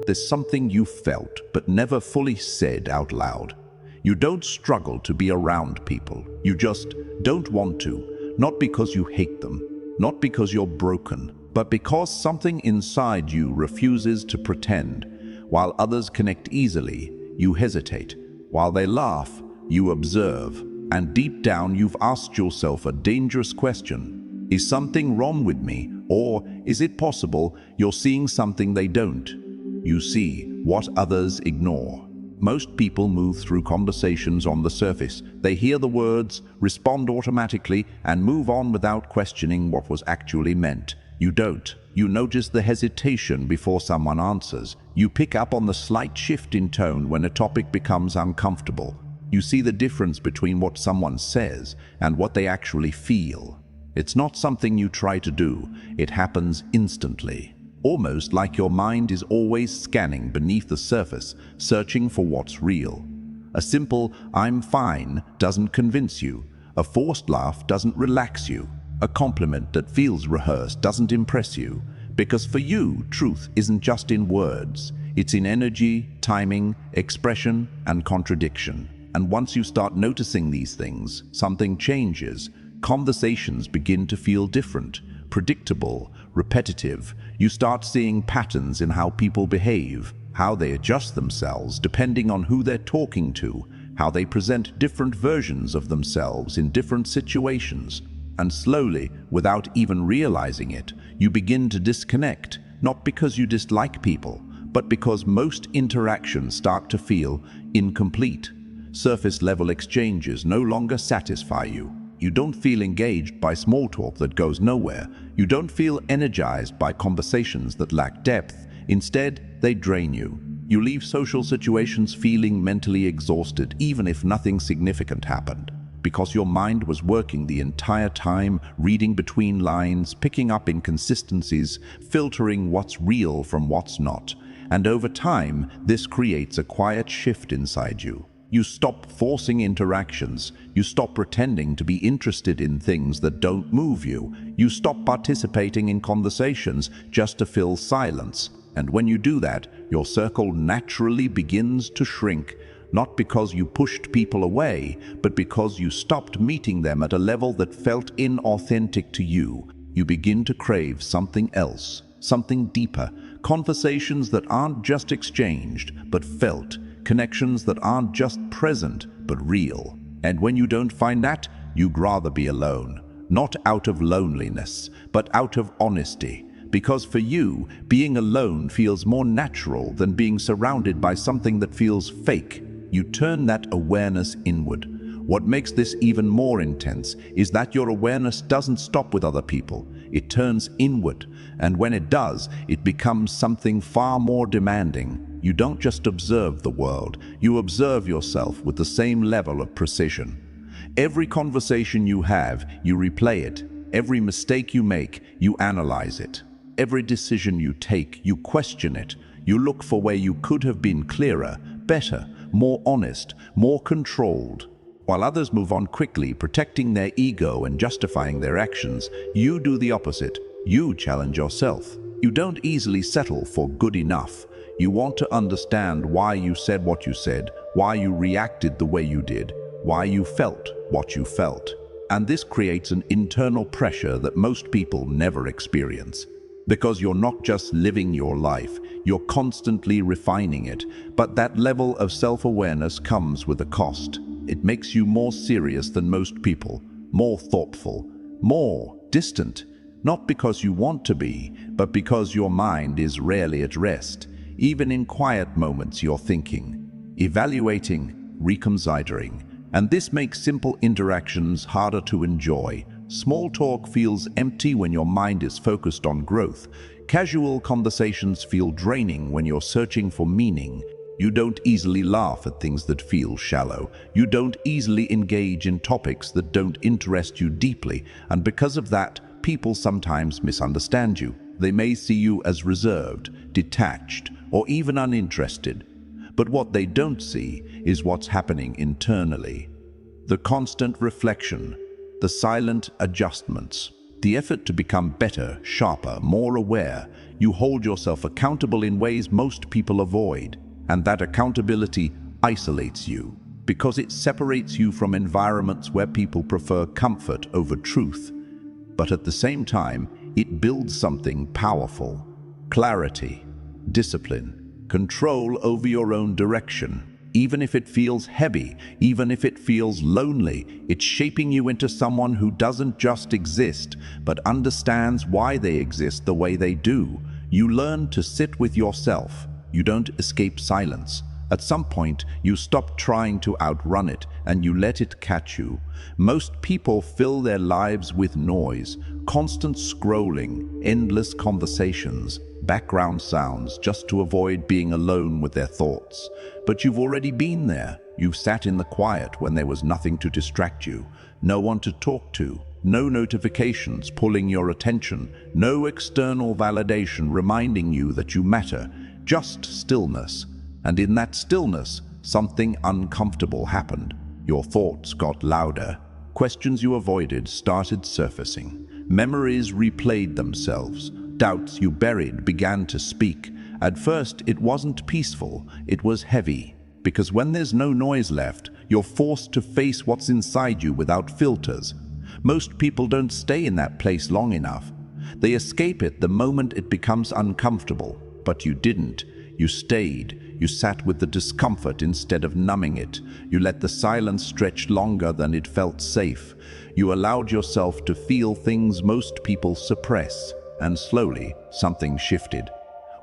There's something you felt but never fully said out loud. You don't struggle to be around people. You just don't want to. Not because you hate them, not because you're broken, but because something inside you refuses to pretend. While others connect easily, you hesitate. While they laugh, you observe. And deep down, you've asked yourself a dangerous question. Is something wrong with me? Or is it possible you're seeing something they don't? You see what others ignore. Most people move through conversations on the surface. They hear the words, respond automatically, and move on without questioning what was actually meant. You don't. You notice the hesitation before someone answers. You pick up on the slight shift in tone when a topic becomes uncomfortable. You see the difference between what someone says and what they actually feel. It's not something you try to do. It happens instantly. Almost like your mind is always scanning beneath the surface, searching for what's real. A simple "I'm fine" doesn't convince you. A forced laugh doesn't relax you. A compliment that feels rehearsed doesn't impress you. Because for you, truth isn't just in words. It's in energy, timing, expression, and contradiction. And once you start noticing these things, something changes. Conversations begin to feel different, predictable, repetitive. You start seeing patterns in how people behave, how they adjust themselves depending on who they're talking to, how they present different versions of themselves in different situations. And slowly, without even realizing it, you begin to disconnect, not because you dislike people, but because most interactions start to feel incomplete. Surface-level exchanges no longer satisfy you. You don't feel engaged by small talk that goes nowhere. You don't feel energized by conversations that lack depth. Instead, they drain you. You leave social situations feeling mentally exhausted, even if nothing significant happened, because your mind was working the entire time, reading between lines, picking up inconsistencies, filtering what's real from what's not. And over time, this creates a quiet shift inside you. You stop forcing interactions. You stop pretending to be interested in things that don't move you. You stop participating in conversations just to fill silence. And when you do that, your circle naturally begins to shrink, not because you pushed people away, but because you stopped meeting them at a level that felt inauthentic to you. You begin to crave something else, something deeper, conversations that aren't just exchanged, but felt. Connections that aren't just present, but real. And when you don't find that, you'd rather be alone. Not out of loneliness, but out of honesty. Because for you, being alone feels more natural than being surrounded by something that feels fake. You turn that awareness inward. What makes this even more intense is that your awareness doesn't stop with other people. It turns inward. And when it does, it becomes something far more demanding. You don't just observe the world, you observe yourself with the same level of precision. Every conversation you have, you replay it. Every mistake you make, you analyze it. Every decision you take, you question it. You look for where you could have been clearer, better, more honest, more controlled. While others move on quickly, protecting their ego and justifying their actions, you do the opposite. You challenge yourself. You don't easily settle for good enough. You want to understand why you said what you said, why you reacted the way you did, why you felt what you felt. And this creates an internal pressure that most people never experience. Because you're not just living your life, you're constantly refining it. But that level of self-awareness comes with a cost. It makes you more serious than most people, more thoughtful, more distant. Not because you want to be, but because your mind is rarely at rest. Even in quiet moments, you're thinking, evaluating, reconsidering. And this makes simple interactions harder to enjoy. Small talk feels empty when your mind is focused on growth. Casual conversations feel draining when you're searching for meaning. You don't easily laugh at things that feel shallow. You don't easily engage in topics that don't interest you deeply. And because of that, people sometimes misunderstand you. They may see you as reserved, detached, or even uninterested. But what they don't see is what's happening internally. The constant reflection, the silent adjustments, the effort to become better, sharper, more aware. You hold yourself accountable in ways most people avoid, and that accountability isolates you because it separates you from environments where people prefer comfort over truth. But at the same time, it builds something powerful: clarity, discipline, control over your own direction. Even if it feels heavy, even if it feels lonely, it's shaping you into someone who doesn't just exist, but understands why they exist the way they do. You learn to sit with yourself. You don't escape silence. At some point, you stop trying to outrun it and you let it catch you. Most people fill their lives with noise, constant scrolling, endless conversations, background sounds, just to avoid being alone with their thoughts. But you've already been there. You've sat in the quiet when there was nothing to distract you, no one to talk to, no notifications pulling your attention, no external validation reminding you that you matter, just stillness. And in that stillness, something uncomfortable happened. Your thoughts got louder. Questions you avoided started surfacing. Memories replayed themselves. Doubts you buried began to speak. At first, it wasn't peaceful, it was heavy. Because when there's no noise left, you're forced to face what's inside you without filters. Most people don't stay in that place long enough. They escape it the moment it becomes uncomfortable. But you didn't. You stayed. You sat with the discomfort instead of numbing it. You let the silence stretch longer than it felt safe. You allowed yourself to feel things most people suppress. And slowly, something shifted.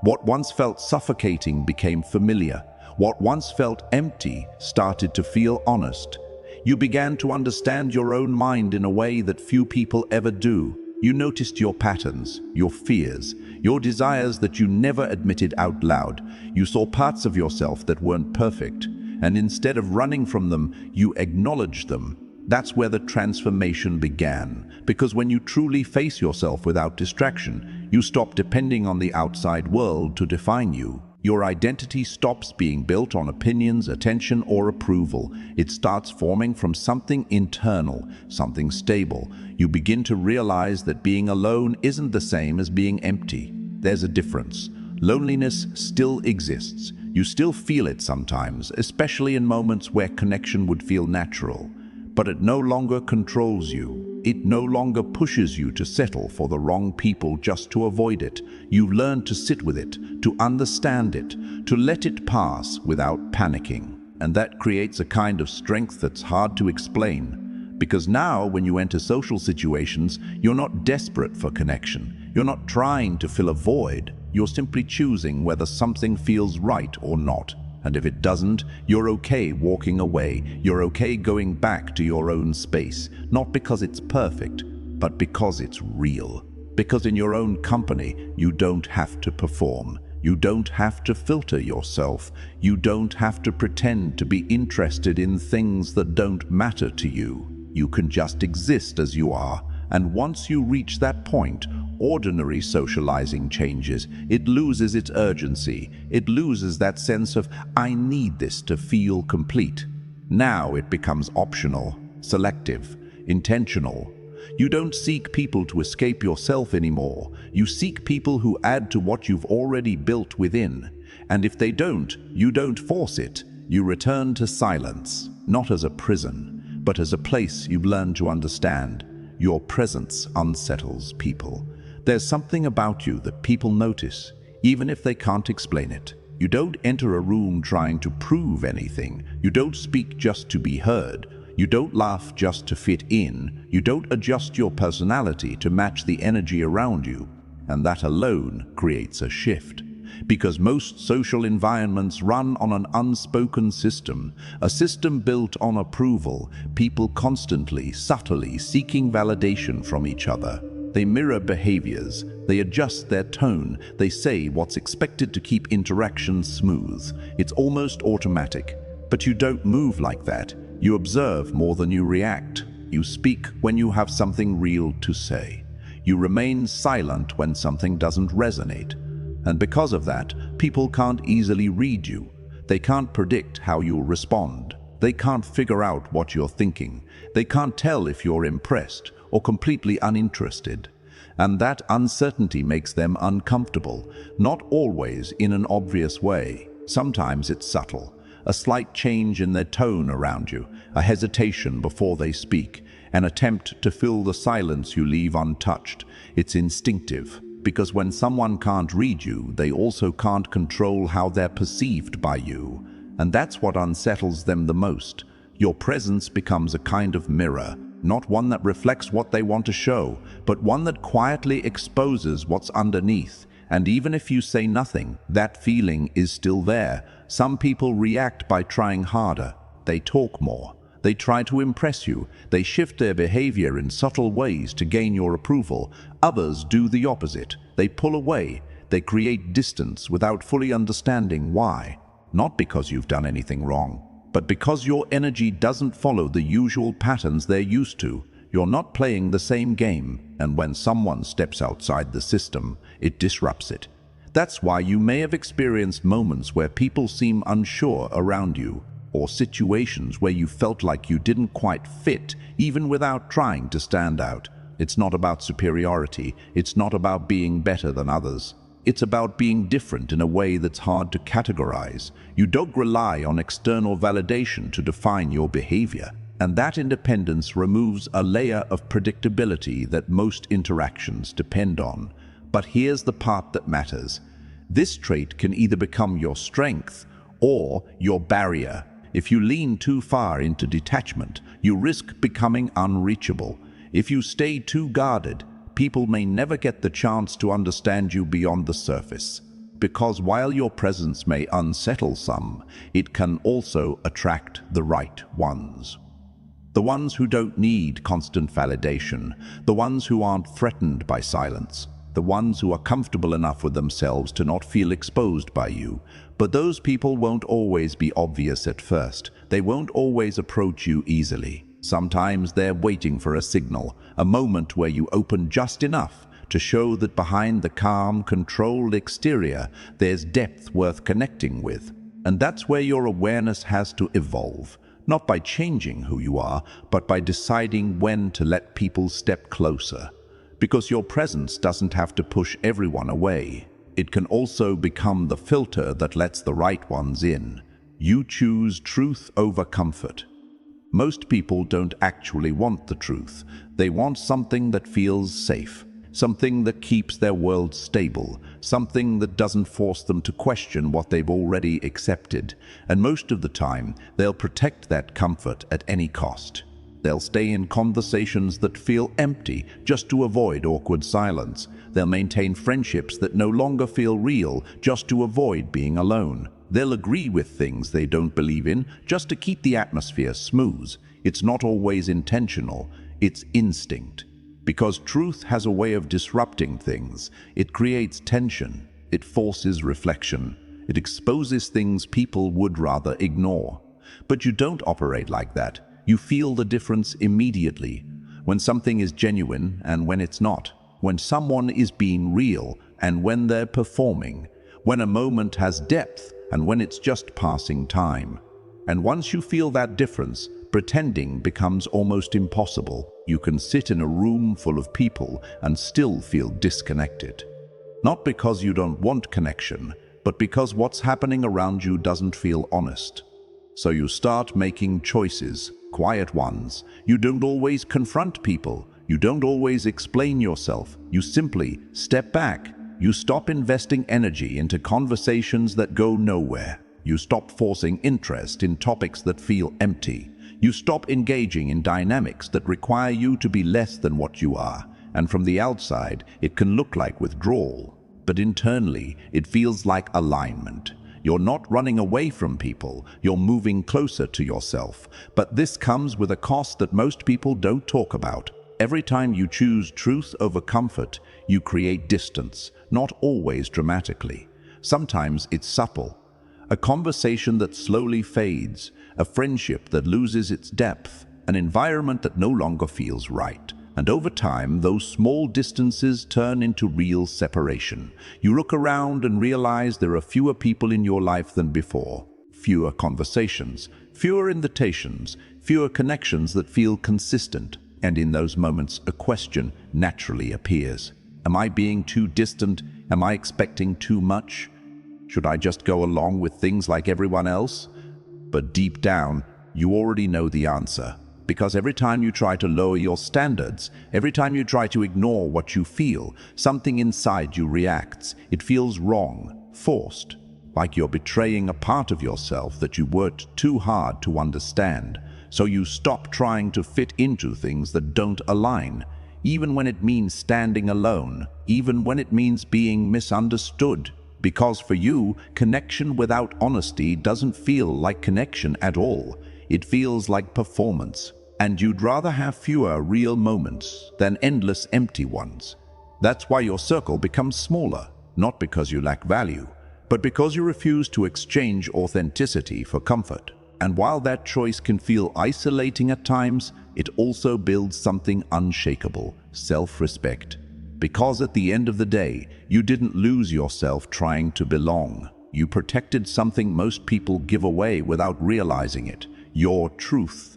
What once felt suffocating became familiar. What once felt empty started to feel honest. You began to understand your own mind in a way that few people ever do. You noticed your patterns, your fears, your desires that you never admitted out loud. You saw parts of yourself that weren't perfect, and instead of running from them, you acknowledged them. That's where the transformation began, because when you truly face yourself without distraction, you stop depending on the outside world to define you. Your identity stops being built on opinions, attention, or approval. It starts forming from something internal, something stable. You begin to realize that being alone isn't the same as being empty. There's a difference. Loneliness still exists. You still feel it sometimes, especially in moments where connection would feel natural. But it no longer controls you. It no longer pushes you to settle for the wrong people just to avoid it. You've learned to sit with it, to understand it, to let it pass without panicking. And that creates a kind of strength that's hard to explain. Because now, when you enter social situations, you're not desperate for connection. You're not trying to fill a void. You're simply choosing whether something feels right or not. And if it doesn't, you're okay walking away. You're okay going back to your own space, not because it's perfect, but because it's real. Because in your own company, you don't have to perform. You don't have to filter yourself. You don't have to pretend to be interested in things that don't matter to you. You can just exist as you are. And once you reach that point, ordinary socializing changes. It loses its urgency. It loses that sense of, I need this to feel complete. Now it becomes optional, selective, intentional. You don't seek people to escape yourself anymore. You seek people who add to what you've already built within. And if they don't, you don't force it. You return to silence, not as a prison, but as a place you've learned to understand. Your presence unsettles people. There's something about you that people notice, even if they can't explain it. You don't enter a room trying to prove anything. You don't speak just to be heard. You don't laugh just to fit in. You don't adjust your personality to match the energy around you. And that alone creates a shift. Because most social environments run on an unspoken system, a system built on approval, people constantly, subtly seeking validation from each other. They mirror behaviors, they adjust their tone, they say what's expected to keep interactions smooth. It's almost automatic. But you don't move like that. You observe more than you react. You speak when you have something real to say. You remain silent when something doesn't resonate. And because of that, people can't easily read you. They can't predict how you'll respond. They can't figure out what you're thinking. They can't tell if you're impressed or completely uninterested. And that uncertainty makes them uncomfortable, not always in an obvious way. Sometimes it's subtle, a slight change in their tone around you, a hesitation before they speak, an attempt to fill the silence you leave untouched. It's instinctive, because when someone can't read you, they also can't control how they're perceived by you. And that's what unsettles them the most. Your presence becomes a kind of mirror, not one that reflects what they want to show, but one that quietly exposes what's underneath. And even if you say nothing, that feeling is still there. Some people react by trying harder. They talk more. They try to impress you. They shift their behavior in subtle ways to gain your approval. Others do the opposite. They pull away. They create distance without fully understanding why. Not because you've done anything wrong, but because your energy doesn't follow the usual patterns they're used to. You're not playing the same game, and when someone steps outside the system, it disrupts it. That's why you may have experienced moments where people seem unsure around you, or situations where you felt like you didn't quite fit, even without trying to stand out. It's not about superiority. It's not about being better than others. It's about being different in a way that's hard to categorize. You don't rely on external validation to define your behavior, and that independence removes a layer of predictability that most interactions depend on. But here's the part that matters. This trait can either become your strength or your barrier. If you lean too far into detachment, you risk becoming unreachable. If you stay too guarded, people may never get the chance to understand you beyond the surface. Because while your presence may unsettle some, it can also attract the right ones. The ones who don't need constant validation, the ones who aren't threatened by silence, the ones who are comfortable enough with themselves to not feel exposed by you. But those people won't always be obvious at first. They won't always approach you easily. Sometimes they're waiting for a signal, a moment where you open just enough to show that behind the calm, controlled exterior, there's depth worth connecting with. And that's where your awareness has to evolve, not by changing who you are, but by deciding when to let people step closer. Because your presence doesn't have to push everyone away. It can also become the filter that lets the right ones in. You choose truth over comfort. Most people don't actually want the truth. They want something that feels safe, something that keeps their world stable, something that doesn't force them to question what they've already accepted. And most of the time, they'll protect that comfort at any cost. They'll stay in conversations that feel empty just to avoid awkward silence. They'll maintain friendships that no longer feel real just to avoid being alone. They'll agree with things they don't believe in just to keep the atmosphere smooth. It's not always intentional, it's instinct. Because truth has a way of disrupting things. It creates tension, it forces reflection, it exposes things people would rather ignore. But you don't operate like that. You feel the difference immediately, when something is genuine and when it's not, when someone is being real and when they're performing, when a moment has depth and when it's just passing time. And once you feel that difference, pretending becomes almost impossible. You can sit in a room full of people and still feel disconnected. Not because you don't want connection, but because what's happening around you doesn't feel honest. So you start making choices, quiet ones. You don't always confront people. You don't always explain yourself. You simply step back. You stop investing energy into conversations that go nowhere. You stop forcing interest in topics that feel empty. You stop engaging in dynamics that require you to be less than what you are. And from the outside, it can look like withdrawal. But internally, it feels like alignment. You're not running away from people, you're moving closer to yourself. But this comes with a cost that most people don't talk about. Every time you choose truth over comfort, you create distance, not always dramatically. Sometimes it's subtle. A conversation that slowly fades, a friendship that loses its depth, an environment that no longer feels right. And over time, those small distances turn into real separation. You look around and realize there are fewer people in your life than before, fewer conversations, fewer invitations, fewer connections that feel consistent. And in those moments, a question naturally appears. Am I being too distant? Am I expecting too much? Should I just go along with things like everyone else? But deep down, you already know the answer. Because every time you try to lower your standards, every time you try to ignore what you feel, something inside you reacts. It feels wrong, forced, like you're betraying a part of yourself that you worked too hard to understand. So you stop trying to fit into things that don't align, even when it means standing alone, even when it means being misunderstood. Because for you, connection without honesty doesn't feel like connection at all. It feels like performance, and you'd rather have fewer real moments than endless empty ones. That's why your circle becomes smaller, not because you lack value, but because you refuse to exchange authenticity for comfort. And while that choice can feel isolating at times, it also builds something unshakable: self-respect. Because at the end of the day, you didn't lose yourself trying to belong. You protected something most people give away without realizing it: your truth.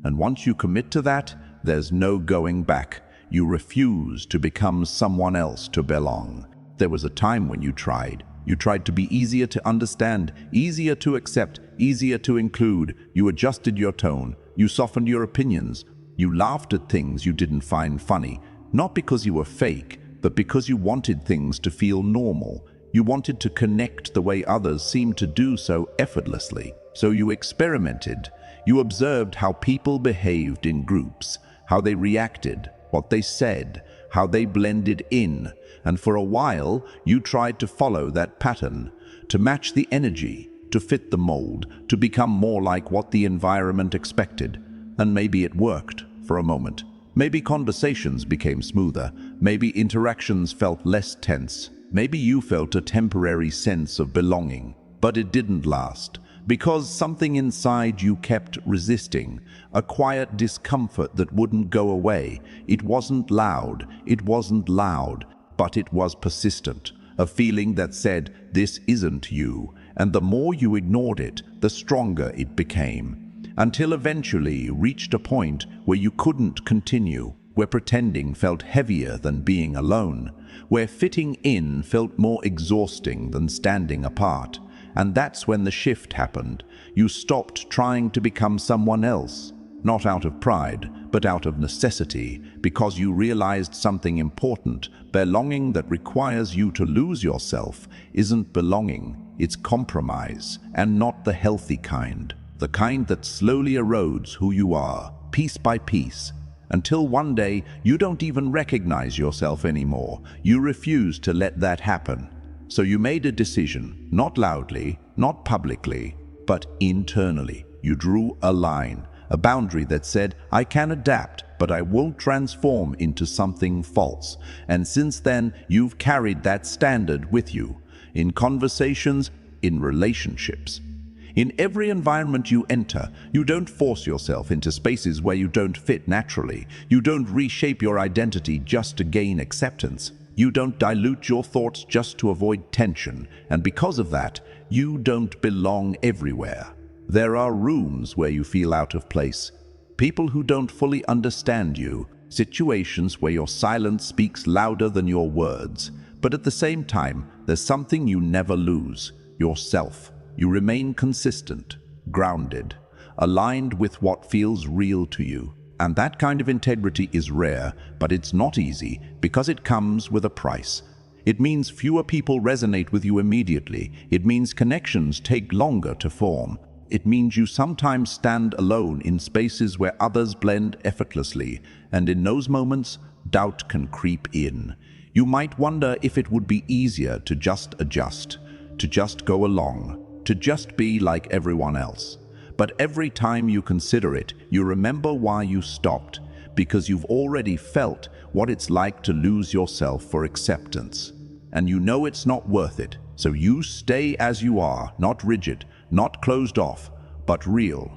And once you commit to that, there's no going back. You refuse to become someone else to belong. There was a time when you tried. You tried to be easier to understand, easier to accept, easier to include. You adjusted your tone. You softened your opinions. You laughed at things you didn't find funny, not because you were fake, but because you wanted things to feel normal. You wanted to connect the way others seemed to do so effortlessly. So you experimented. You observed how people behaved in groups, how they reacted, what they said, how they blended in. And for a while, you tried to follow that pattern, to match the energy, to fit the mold, to become more like what the environment expected. And maybe it worked for a moment. Maybe conversations became smoother. Maybe interactions felt less tense. Maybe you felt a temporary sense of belonging. But it didn't last, because something inside you kept resisting, a quiet discomfort that wouldn't go away. It wasn't loud, but it was persistent, a feeling that said, "This isn't you." And the more you ignored it, the stronger it became, until eventually you reached a point where you couldn't continue, where pretending felt heavier than being alone, where fitting in felt more exhausting than standing apart. And that's when the shift happened. You stopped trying to become someone else, not out of pride, but out of necessity, because you realized something important: belonging that requires you to lose yourself isn't belonging, it's compromise, and not the healthy kind. The kind that slowly erodes who you are, piece by piece, until one day you don't even recognize yourself anymore. You refuse to let that happen. So you made a decision, not loudly, not publicly, but internally. You drew a line, a boundary that said, "I can adapt, but I won't transform into something false." And since then, you've carried that standard with you, in conversations, in relationships. In every environment you enter, you don't force yourself into spaces where you don't fit naturally. You don't reshape your identity just to gain acceptance. You don't dilute your thoughts just to avoid tension. And because of that, you don't belong everywhere. There are rooms where you feel out of place, people who don't fully understand you, situations where your silence speaks louder than your words. But at the same time, there's something you never lose: yourself. You remain consistent, grounded, aligned with what feels real to you. And that kind of integrity is rare, but it's not easy, because it comes with a price. It means fewer people resonate with you immediately. It means connections take longer to form. It means you sometimes stand alone in spaces where others blend effortlessly, and in those moments, doubt can creep in. You might wonder if it would be easier to just adjust, to just go along, to just be like everyone else. But every time you consider it, you remember why you stopped, because you've already felt what it's like to lose yourself for acceptance. And you know it's not worth it, so you stay as you are, not rigid, not closed off, but real,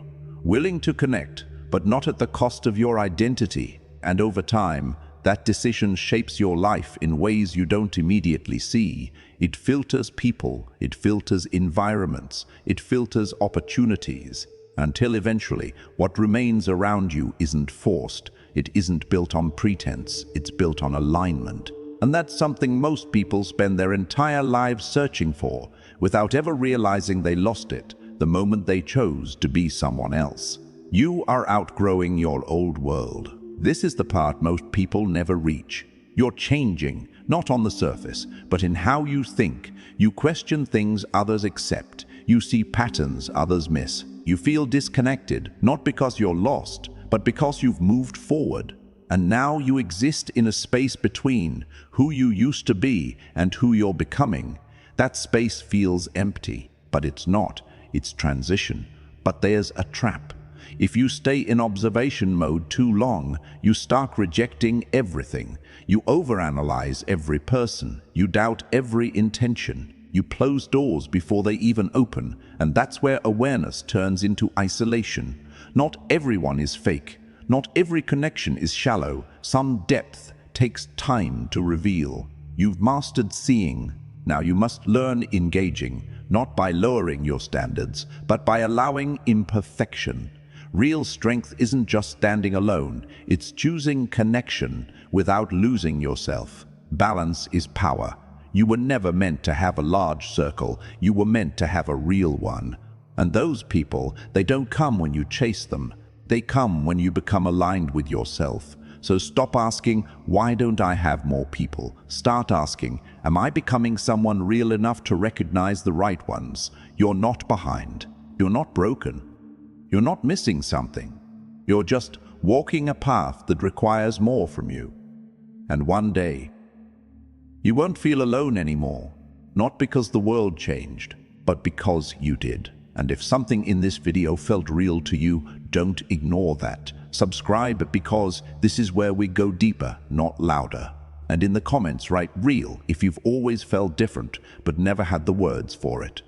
willing to connect, but not at the cost of your identity. And over time, that decision shapes your life in ways you don't immediately see. It filters people, it filters environments, it filters opportunities. until eventually what remains around you isn't forced. It isn't built on pretense, it's built on alignment. And that's something most people spend their entire lives searching for, without ever realizing they lost it the moment they chose to be someone else. You are outgrowing your old world. This is the part most people never reach. You're changing, not on the surface, but in how you think. You question things others accept. You see patterns others miss. You feel disconnected, not because you're lost, but because you've moved forward. And now you exist in a space between who you used to be and who you're becoming. That space feels empty, but it's not. It's transition. But there's a trap. If you stay in observation mode too long, you start rejecting everything. You overanalyze every person. You doubt every intention. You close doors before they even open, and that's where awareness turns into isolation. Not everyone is fake. Not every connection is shallow. Some depth takes time to reveal. You've mastered seeing. Now you must learn engaging, not by lowering your standards, but by allowing imperfection. Real strength isn't just standing alone, it's choosing connection without losing yourself. Balance is power. You were never meant to have a large circle, you were meant to have a real one. And those people, they don't come when you chase them. They come when you become aligned with yourself. So stop asking, why don't I have more people? Start asking, am I becoming someone real enough to recognize the right ones? You're not behind. You're not broken. You're not missing something. You're just walking a path that requires more from you. And one day, you won't feel alone anymore. Not because the world changed, but because you did. And if something in this video felt real to you, don't ignore that. Subscribe, because this is where we go deeper, not louder. And in the comments write real if you've always felt different but never had the words for it.